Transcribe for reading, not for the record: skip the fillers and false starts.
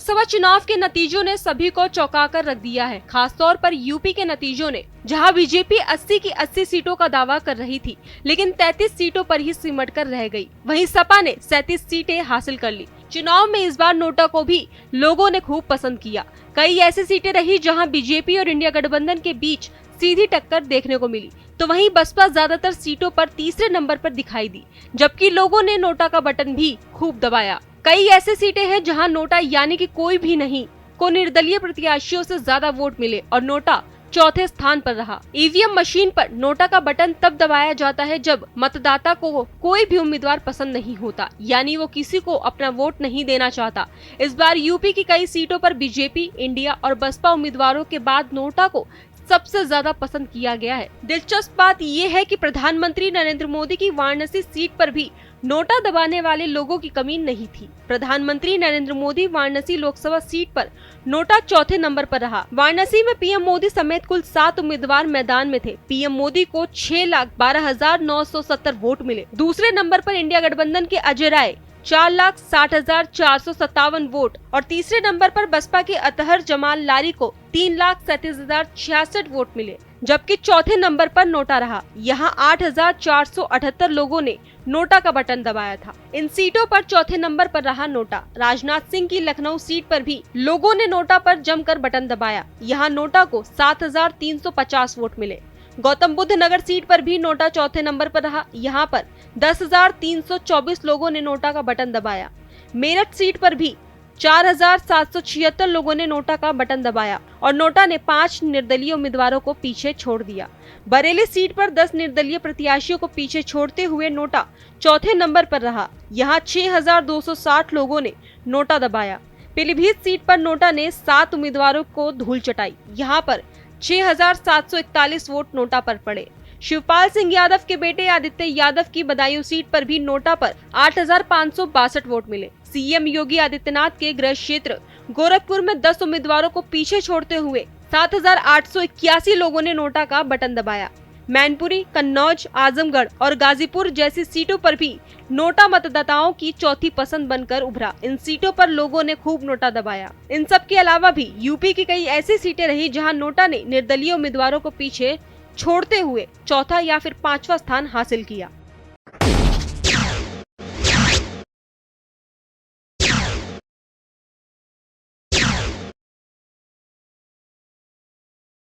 लोकसभा चुनाव के नतीजों ने सभी को चौंका कर रख दिया है। खासतौर पर यूपी के नतीजों ने, जहां बीजेपी 80 की 80 सीटों का दावा कर रही थी, लेकिन 33 सीटों पर ही सिमट कर रह गई। वहीं सपा ने 37 सीटें हासिल कर ली। चुनाव में इस बार नोटा को भी लोगों ने खूब पसंद किया। कई ऐसी सीटें रही जहां बीजेपी और इंडिया गठबंधन के बीच सीधी टक्कर देखने को मिली, तो वहीं बसपा ज्यादातर सीटों पर तीसरे नंबर पर दिखाई दी, जबकि लोगों ने नोटा का बटन भी खूब दबाया। कई ऐसी सीटें हैं जहां नोटा यानी कि कोई भी नहीं को निर्दलीय प्रत्याशियों से ज्यादा वोट मिले और नोटा चौथे स्थान पर रहा। ईवीएम मशीन पर नोटा का बटन तब दबाया जाता है जब मतदाता को कोई भी उम्मीदवार पसंद नहीं होता, यानी वो किसी को अपना वोट नहीं देना चाहता। इस बार यूपी की कई सीटों पर बीजेपी, इंडिया और बसपा उम्मीदवारों के बाद नोटा को सबसे ज्यादा पसंद किया गया है। दिलचस्प बात ये है कि प्रधानमंत्री नरेंद्र मोदी की वाराणसी सीट पर भी नोटा दबाने वाले लोगों की कमी नहीं थी। प्रधानमंत्री नरेंद्र मोदी वाराणसी लोकसभा सीट पर नोटा चौथे नंबर पर रहा। वाराणसी में पीएम मोदी समेत कुल 7 उम्मीदवार मैदान में थे। पीएम मोदी को 6,12,970 वोट मिले। दूसरे नंबर पर इंडिया गठबंधन के अजय राय 4,60,457 वोट और तीसरे नंबर पर बसपा के अतहर जमाल लारी को 3,37,066 वोट मिले, जबकि चौथे नंबर पर नोटा रहा। यहां 8,478 लोगों ने नोटा का बटन दबाया था। इन सीटों पर चौथे नंबर पर रहा नोटा। राजनाथ सिंह की लखनऊ सीट पर भी लोगों ने नोटा पर जमकर बटन दबाया। यहां नोटा को 7,350 वोट मिले। गौतम बुद्ध नगर सीट पर भी नोटा चौथे नंबर पर रहा। यहाँ पर 10,324 लोगों ने नोटा का बटन दबाया। मेरठ सीट पर भी 4,776 लोगों ने नोटा का बटन दबाया और नोटा ने 5 निर्दलीय उम्मीदवारों को पीछे छोड़ दिया। बरेली सीट पर 10 निर्दलीय प्रत्याशियों को पीछे छोड़ते हुए नोटा चौथे नंबर पर रहा। यहाँ 6,260 लोगों ने नोटा दबाया। पीलीभीत सीट पर नोटा ने 7 उम्मीदवारों को धूल चटाई। यहाँ पर 6,741 वोट नोटा पर पड़े। शिवपाल सिंह यादव के बेटे आदित्य यादव की बदायूं सीट पर भी नोटा पर 8,562 वोट मिले। सीएम योगी आदित्यनाथ के गृह क्षेत्र गोरखपुर में 10 उम्मीदवारों को पीछे छोड़ते हुए 7,881 लोगों ने नोटा का बटन दबाया। मैनपुरी, कन्नौज, आजमगढ़ और गाजीपुर जैसी सीटों पर भी नोटा मतदाताओं की चौथी पसंद बनकर उभरा। इन सीटों पर लोगों ने खूब नोटा दबाया। इन सब के अलावा भी यूपी की कई ऐसी सीटें रही जहां नोटा ने निर्दलीय उम्मीदवारों को पीछे छोड़ते हुए चौथा या फिर 5वां स्थान हासिल किया।